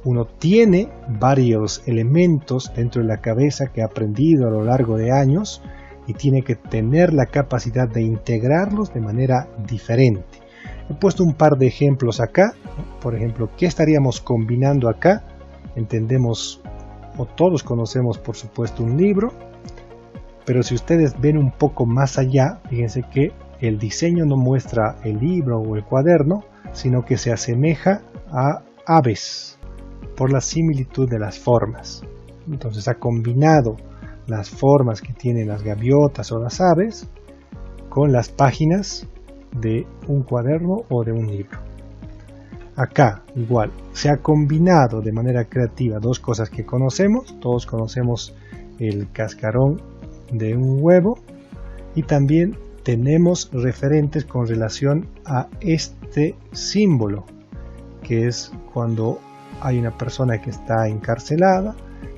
uno tiene varios elementos dentro de la cabeza que ha aprendido a lo largo de años y tiene que tener la capacidad de integrarlos de manera diferente. He puesto un par de ejemplos acá. Por ejemplo, ¿qué estaríamos combinando acá? Entendemos, o todos conocemos por supuesto, un libro, pero si ustedes ven un poco más allá, fíjense que el diseño no muestra el libro o el cuaderno, sino que se asemeja a aves por la similitud de las formas. Entonces ha combinado las formas que tienen las gaviotas o las aves con las páginas de un cuaderno o de un libro. Acá igual se ha combinado de manera creativa dos cosas que conocemos. Todos conocemos el cascarón de un huevo, y también tenemos referentes con relación a este símbolo, que es cuando hay una persona que está encarcelada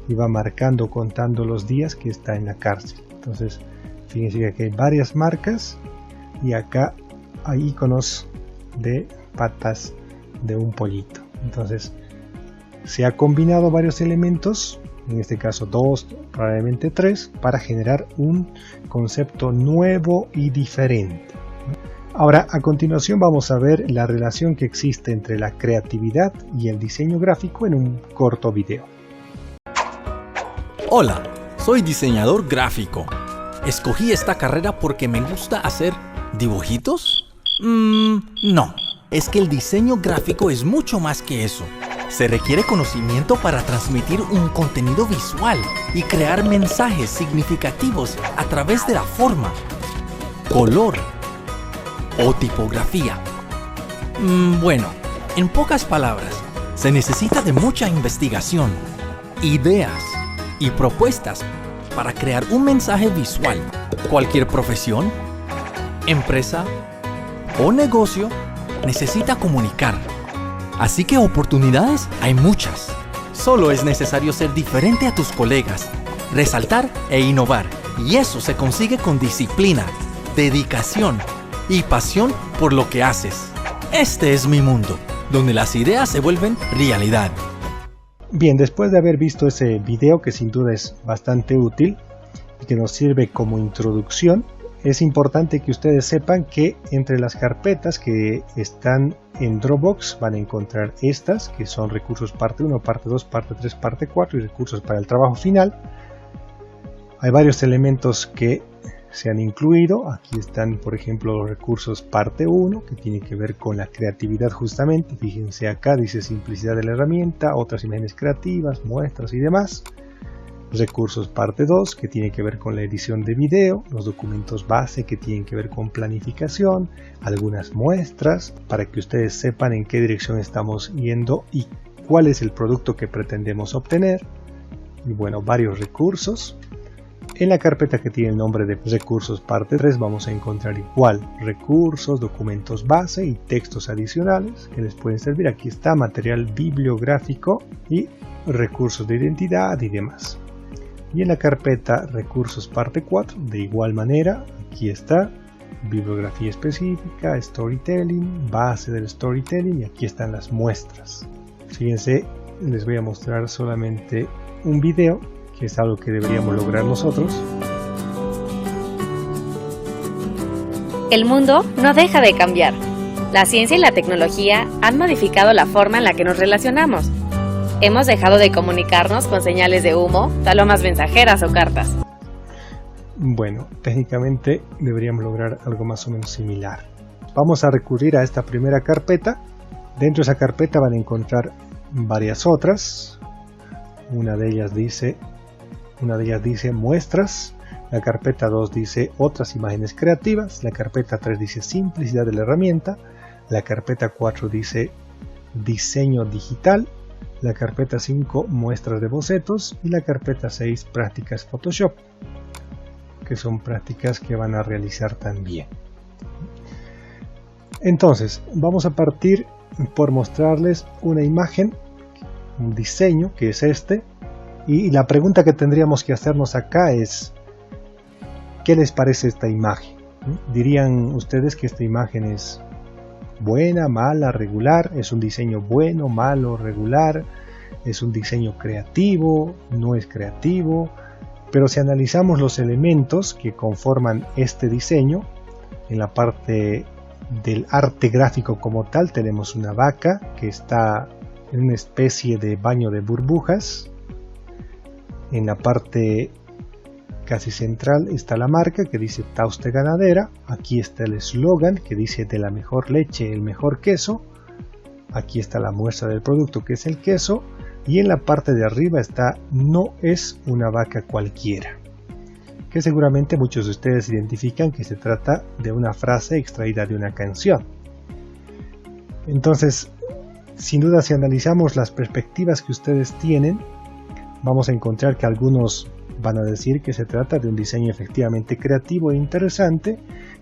y va marcando, contando los días que está en la cárcel. Entonces fíjense que aquí hay varias marcas y acá hay iconos de patas de un pollito. Entonces se ha combinado varios elementos, en este caso 2, probablemente 3, para generar un concepto nuevo y diferente. Ahora, a continuación vamos a ver la relación que existe entre la creatividad y el diseño gráfico en un corto video.
Hola, soy diseñador gráfico. Escogí esta carrera porque me gusta hacer dibujitos. No, es que el diseño gráfico es mucho más que eso. Se requiere conocimiento para transmitir un contenido visual y crear mensajes significativos a través de la forma, color o tipografía. Bueno, en pocas palabras, se necesita de mucha investigación, ideas y propuestas para crear un mensaje visual. Cualquier profesión, empresa o negocio necesita comunicar. Así que oportunidades hay muchas. Solo es necesario ser diferente a tus colegas, resaltar e innovar. Y eso se consigue con disciplina, dedicación y pasión por lo que haces. Este es mi mundo, donde las ideas se vuelven realidad.
Bien, después de haber visto ese video que sin duda es bastante útil y que nos sirve como introducción, es importante que ustedes sepan que entre las carpetas que están en Dropbox van a encontrar estas, que son recursos parte 1, parte 2, parte 3, parte 4 y recursos para el trabajo final. Hay varios elementos que se han incluido. Aquí están, por ejemplo, los recursos parte 1, que tiene que ver con la creatividad justamente. Fíjense acá, dice simplicidad de la herramienta, otras imágenes creativas, muestras y demás. Recursos parte 2, que tiene que ver con la edición de video, los documentos base que tienen que ver con planificación, algunas muestras para que ustedes sepan en qué dirección estamos yendo y cuál es el producto que pretendemos obtener. Y bueno, varios recursos. En la carpeta que tiene el nombre de recursos parte 3 vamos a encontrar igual recursos, documentos base y textos adicionales que les pueden servir. Aquí está material bibliográfico y recursos de identidad y demás. Y en la carpeta recursos parte 4 de igual manera, aquí está bibliografía específica, storytelling, base del storytelling y aquí están las muestras. Fíjense, les voy a mostrar solamente un video que es algo que deberíamos lograr nosotros.
El mundo no deja de cambiar. La ciencia y la tecnología han modificado la forma en la que nos relacionamos. Hemos dejado de comunicarnos con señales de humo, palomas mensajeras o cartas.
Bueno, técnicamente deberíamos lograr algo más o menos similar. Vamos a recurrir a esta primera carpeta. Dentro de esa carpeta van a encontrar varias otras. Una de ellas dice muestras, la carpeta 2 dice otras imágenes creativas, la carpeta 3 dice simplicidad de la herramienta, la carpeta 4 dice diseño digital, la carpeta 5 muestras de bocetos y la carpeta 6 prácticas Photoshop, que son prácticas que van a realizar también. Entonces, vamos a partir por mostrarles una imagen, un diseño que es este. Y la pregunta que tendríamos que hacernos acá es, ¿qué les parece esta imagen? ¿Dirían ustedes que esta imagen es buena, mala, regular? ¿Es un diseño bueno, malo, regular? ¿Es un diseño creativo? ¿No es creativo? Pero si analizamos los elementos que conforman este diseño, en la parte del arte gráfico como tal tenemos una vaca que está en una especie de baño de burbujas. En la parte casi central está la marca que dice Tauste Ganadera. Aquí está el eslogan que dice de la mejor leche el mejor queso. Aquí está la muestra del producto que es el queso. Y en la parte de arriba está no es una vaca cualquiera, que seguramente muchos de ustedes identifican que se trata de una frase extraída de una canción. Entonces, sin duda, si analizamos las perspectivas que ustedes tienen, vamos a encontrar que algunos van a decir que se trata de un diseño efectivamente creativo e interesante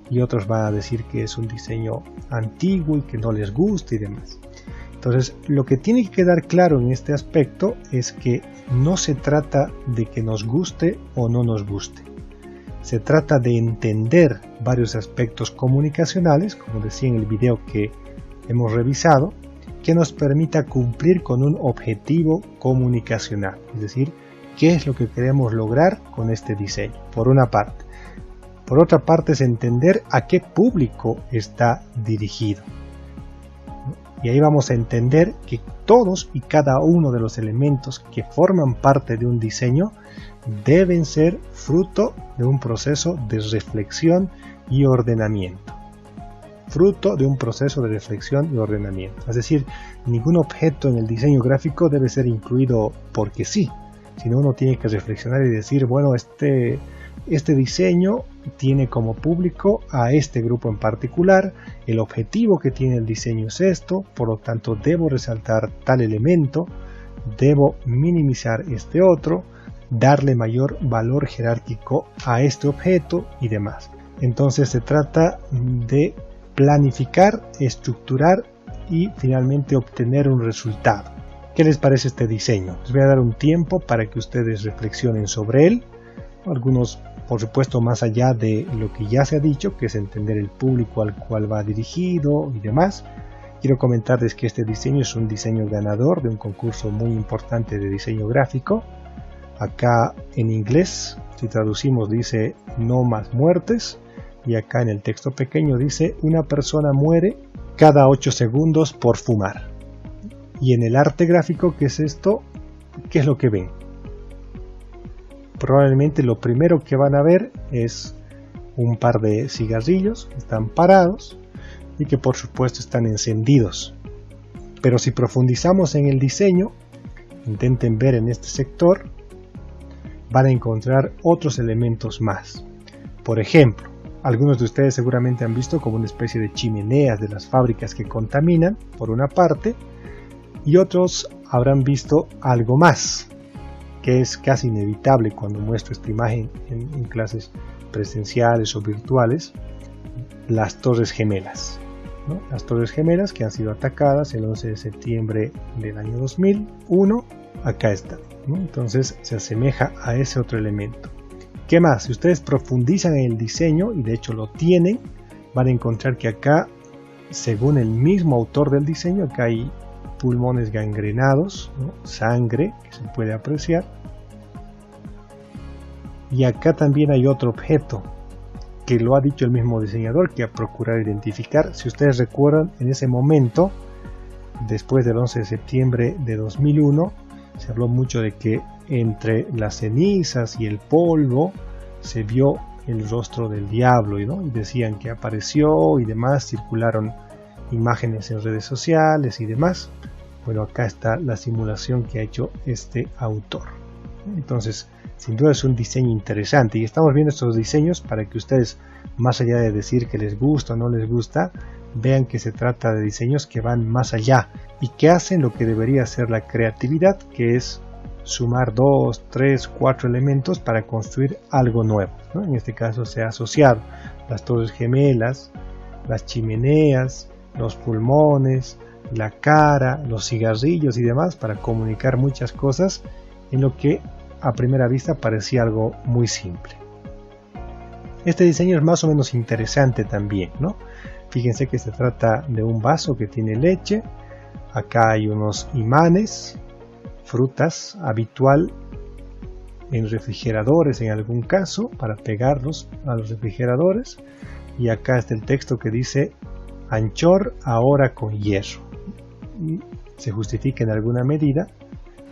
y otros van a decir que es un diseño antiguo y que no les gusta y demás. Entonces, lo que tiene que quedar claro en este aspecto es que no se trata de que nos guste o no nos guste. Se trata de entender varios aspectos comunicacionales, como decía en el video que hemos revisado, que nos permita cumplir con un objetivo comunicacional, es decir, qué es lo que queremos lograr con este diseño, por una parte. Por otra parte es entender a qué público está dirigido. Y ahí vamos a entender que todos y cada uno de los elementos que forman parte de un diseño deben ser fruto de un proceso de reflexión y ordenamiento. Fruto de un proceso de reflexión y ordenamiento. Es decir, ningún objeto en el diseño gráfico debe ser incluido porque sí, sino uno tiene que reflexionar y decir, bueno, este diseño tiene como público a este grupo en particular, el objetivo que tiene el diseño es esto, por lo tanto debo resaltar tal elemento, debo minimizar este otro, darle mayor valor jerárquico a este objeto y demás. Entonces se trata de planificar, estructurar y finalmente obtener un resultado. ¿Qué les parece este diseño? Les voy a dar un tiempo para que ustedes reflexionen sobre él. Algunos, por supuesto, más allá de lo que ya se ha dicho, que es entender el público al cual va dirigido y demás. Quiero comentarles que este diseño es un diseño ganador de un concurso muy importante de diseño gráfico. Acá en inglés, si traducimos, dice no más muertes. Y acá en el texto pequeño dice una persona muere cada 8 segundos por fumar. Y en el arte gráfico, ¿qué es esto? ¿Qué es lo que ven? Probablemente lo primero que van a ver es un par de cigarrillos que están parados y que por supuesto están encendidos. Pero si profundizamos en el diseño, intenten ver en este sector, van a encontrar otros elementos más. Por ejemplo, algunos de ustedes seguramente han visto como una especie de chimeneas de las fábricas que contaminan, por una parte, y otros habrán visto algo más, que es casi inevitable cuando muestro esta imagen en clases presenciales o virtuales, las Torres Gemelas, ¿no? Las Torres Gemelas que han sido atacadas el 11 de septiembre del año 2001, acá están, ¿no? Entonces se asemeja a ese otro elemento. ¿Qué más? Si ustedes profundizan en el diseño, y de hecho lo tienen, van a encontrar que acá, según el mismo autor del diseño, acá hay pulmones gangrenados, ¿no? Sangre que se puede apreciar. Y acá también hay otro objeto que lo ha dicho el mismo diseñador, que a procurar identificar. Si ustedes recuerdan, en ese momento, después del 11 de septiembre de 2001, se habló mucho de que entre las cenizas y el polvo se vio el rostro del diablo, ¿no? Y decían que apareció y demás, circularon imágenes en redes sociales y demás. Bueno, acá está la simulación que ha hecho este autor. Entonces, sin duda es un diseño interesante, y estamos viendo estos diseños para que ustedes, más allá de decir que les gusta o no les gusta, vean que se trata de diseños que van más allá y que hacen lo que debería ser la creatividad, que es sumar 2, 3, 4 elementos para construir algo nuevo, ¿no? En este caso se ha asociado las Torres Gemelas, las chimeneas, los pulmones, la cara, los cigarrillos y demás para comunicar muchas cosas en lo que a primera vista parecía algo muy simple. Este diseño es más o menos interesante también, ¿no? Fíjense que se trata de un vaso que tiene leche. Acá hay unos imanes, frutas, habitual en refrigeradores en algún caso, para pegarlos a los refrigeradores. Y acá está el texto que dice anchor ahora con hierro. Y se justifica en alguna medida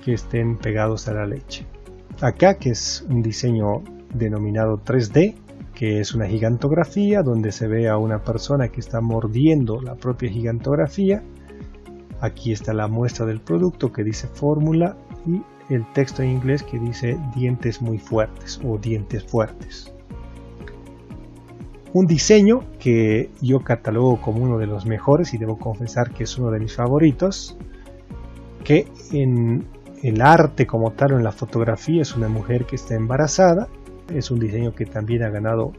que estén pegados a la leche. Acá, que es un diseño denominado 3D, que es una gigantografía donde se ve a una persona que está mordiendo la propia gigantografía. Aquí está la muestra del producto que dice fórmula y el texto en inglés que dice dientes muy fuertes o dientes fuertes. Un diseño que yo catalogo como uno de los mejores y debo confesar que es uno de mis favoritos, que en el arte como tal o en la fotografía es una mujer que está embarazada. Es un diseño que también ha ganado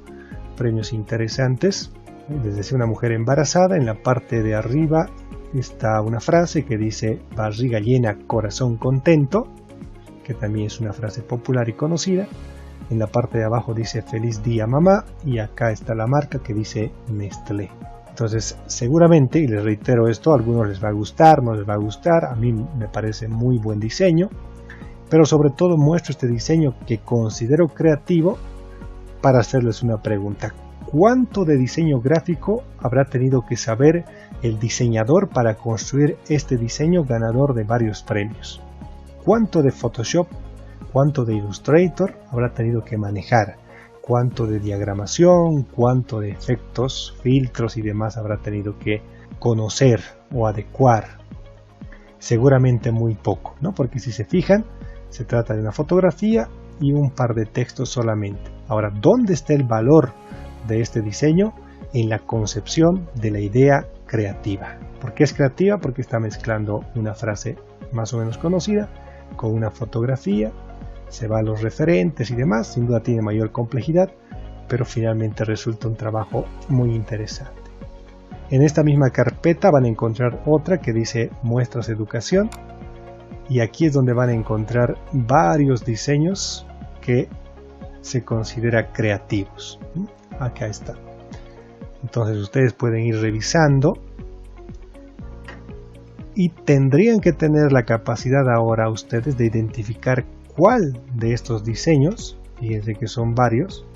premios interesantes. Desde una mujer embarazada, en la parte de arriba está una frase que dice barriga llena, corazón contento, que también es una frase popular y conocida. En la parte de abajo dice feliz día mamá, y acá está la marca que dice Nestlé. Entonces seguramente, y les reitero esto, a algunos les va a gustar, no les va a gustar, a mí me parece muy buen diseño, pero sobre todo muestro este diseño que considero creativo para hacerles una pregunta. ¿Cuánto de diseño gráfico habrá tenido que saber el diseñador para construir este diseño ganador de varios premios? ¿Cuánto de Photoshop, cuánto de Illustrator habrá tenido que manejar? ¿Cuánto de diagramación, cuánto de efectos, filtros y demás habrá tenido que conocer o adecuar? Seguramente muy poco, ¿no? Porque si se fijan, se trata de una fotografía y un par de textos solamente. Ahora, ¿dónde está el valor de este diseño? En la concepción de la idea creativa. ¿Por qué es creativa? Porque está mezclando una frase más o menos conocida con una fotografía, se va a los referentes y demás, sin duda tiene mayor complejidad, pero finalmente resulta un trabajo muy interesante. En esta misma carpeta van a encontrar otra que dice muestras de educación, y aquí es donde van a encontrar varios diseños que se considera creativos. Acá está. Entonces ustedes pueden ir revisando y tendrían que tener la capacidad ahora ustedes de identificar cuál de estos diseños, fíjense que son varios,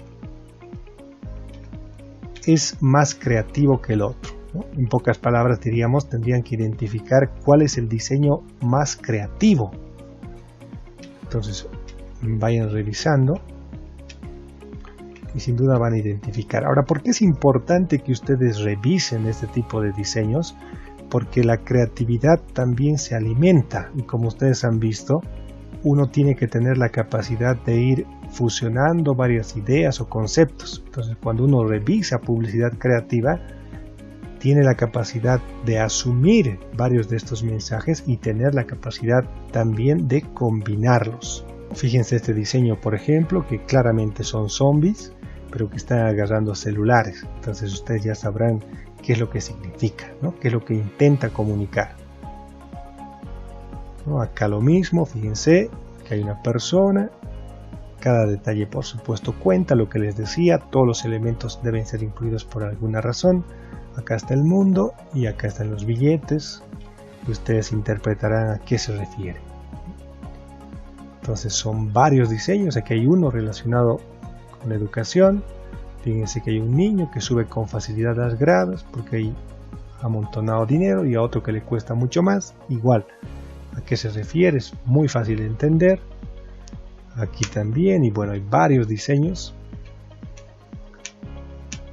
es más creativo que el otro, ¿no? En pocas palabras diríamos, tendrían que identificar cuál es el diseño más creativo. Entonces vayan revisando y sin duda van a identificar. Ahora, ¿por qué es importante que ustedes revisen este tipo de diseños? Porque la creatividad también se alimenta, y como ustedes han visto, uno tiene que tener la capacidad de ir fusionando varias ideas o conceptos. Entonces, cuando uno revisa publicidad creativa, tiene la capacidad de asumir varios de estos mensajes y tener la capacidad también de combinarlos. Fíjense este diseño, por ejemplo, que claramente son zombies, pero que están agarrando celulares. Entonces ustedes ya sabrán qué es lo que significa, ¿no? Qué es lo que intenta comunicar, ¿no? Acá lo mismo, fíjense que hay una persona, cada detalle por supuesto cuenta, lo que les decía, todos los elementos deben ser incluidos por alguna razón. Acá está el mundo y acá están los billetes, y ustedes interpretarán a qué se refiere. Entonces son varios diseños, aquí hay uno relacionado con la educación. Fíjense que hay un niño que sube con facilidad las gradas porque hay amontonado dinero, y a otro que le cuesta mucho más. Igual, ¿a qué se refiere? Es muy fácil de entender. Aquí también, y bueno, hay varios diseños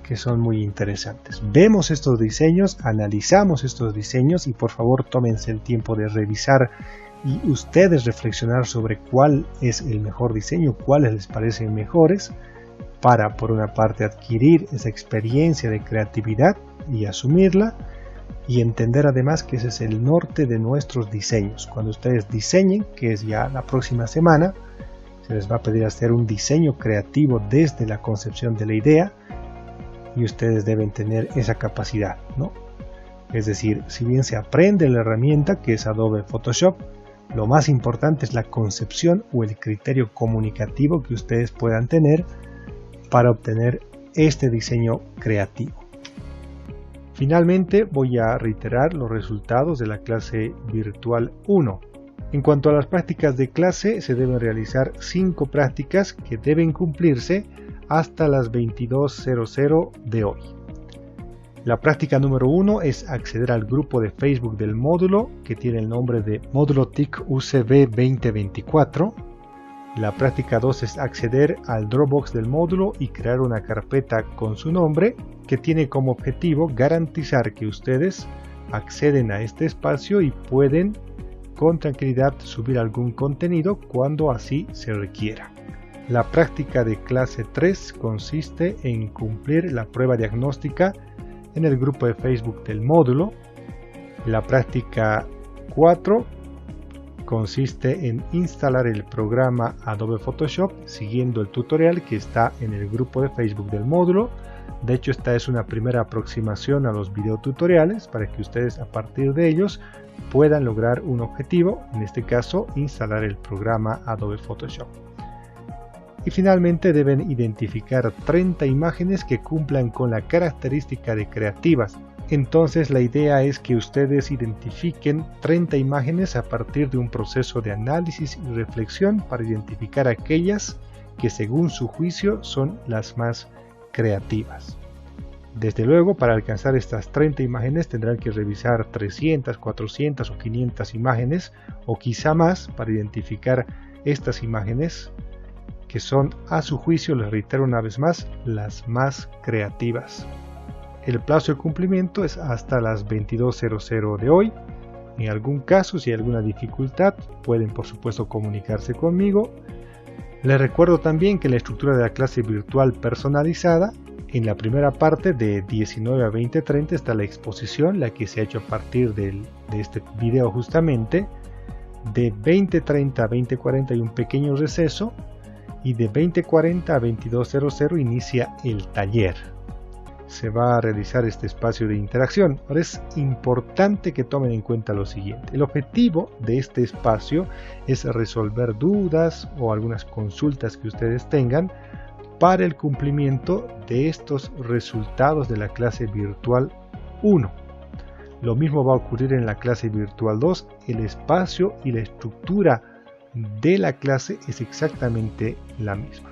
que son muy interesantes. Vemos estos diseños, analizamos estos diseños, y por favor tómense el tiempo de revisar y ustedes reflexionar sobre cuál es el mejor diseño, cuáles les parecen mejores, para por una parte adquirir esa experiencia de creatividad y asumirla, y entender además que ese es el norte de nuestros diseños. Cuando ustedes diseñen, que es ya la próxima semana, se les va a pedir hacer un diseño creativo desde la concepción de la idea, y ustedes deben tener esa capacidad, ¿no? Es decir, si bien se aprende la herramienta que es Adobe Photoshop, lo más importante es la concepción o el criterio comunicativo que ustedes puedan tener para obtener este diseño creativo. Finalmente voy a reiterar los resultados de la clase virtual 1. En cuanto a las prácticas de clase, se deben realizar 5 prácticas que deben cumplirse hasta las 22:00 de hoy. La práctica número 1 es acceder al grupo de Facebook del módulo, que tiene el nombre de Módulo TIC UCB 2024. La práctica 2 es acceder al Dropbox del módulo y crear una carpeta con su nombre, que tiene como objetivo garantizar que ustedes acceden a este espacio y pueden con tranquilidad subir algún contenido cuando así se requiera. La práctica de clase 3 consiste en cumplir la prueba diagnóstica en el grupo de Facebook del módulo. La práctica 4 consiste en instalar el programa Adobe Photoshop siguiendo el tutorial que está en el grupo de Facebook del módulo. De hecho, esta es una primera aproximación a los videotutoriales para que ustedes a partir de ellos puedan lograr un objetivo, en este caso instalar el programa Adobe Photoshop. Y finalmente deben identificar 30 imágenes que cumplan con la característica de creativas. Entonces la idea es que ustedes identifiquen 30 imágenes a partir de un proceso de análisis y reflexión para identificar aquellas que según su juicio son las más creativas. Desde luego, para alcanzar estas 30 imágenes tendrán que revisar 300, 400 o 500 imágenes o quizá más para identificar estas imágenes que son a su juicio, les reitero una vez más, las más creativas. El plazo de cumplimiento es hasta las 22:00 de hoy. En algún caso, si hay alguna dificultad, pueden por supuesto comunicarse conmigo. Les recuerdo también que la estructura de la clase virtual personalizada, en la primera parte de 19 a 20:30 está la exposición, la que se ha hecho a partir de este video justamente. De 20:30 a 20:40 hay un pequeño receso y de 20:40 a 22:00 inicia el taller. Se va a realizar este espacio de interacción. Ahora es importante que tomen en cuenta lo siguiente. El objetivo de este espacio es resolver dudas o algunas consultas que ustedes tengan para el cumplimiento de estos resultados de la clase virtual 1. Lo mismo va a ocurrir en la clase virtual 2. El espacio y la estructura de la clase es exactamente la misma.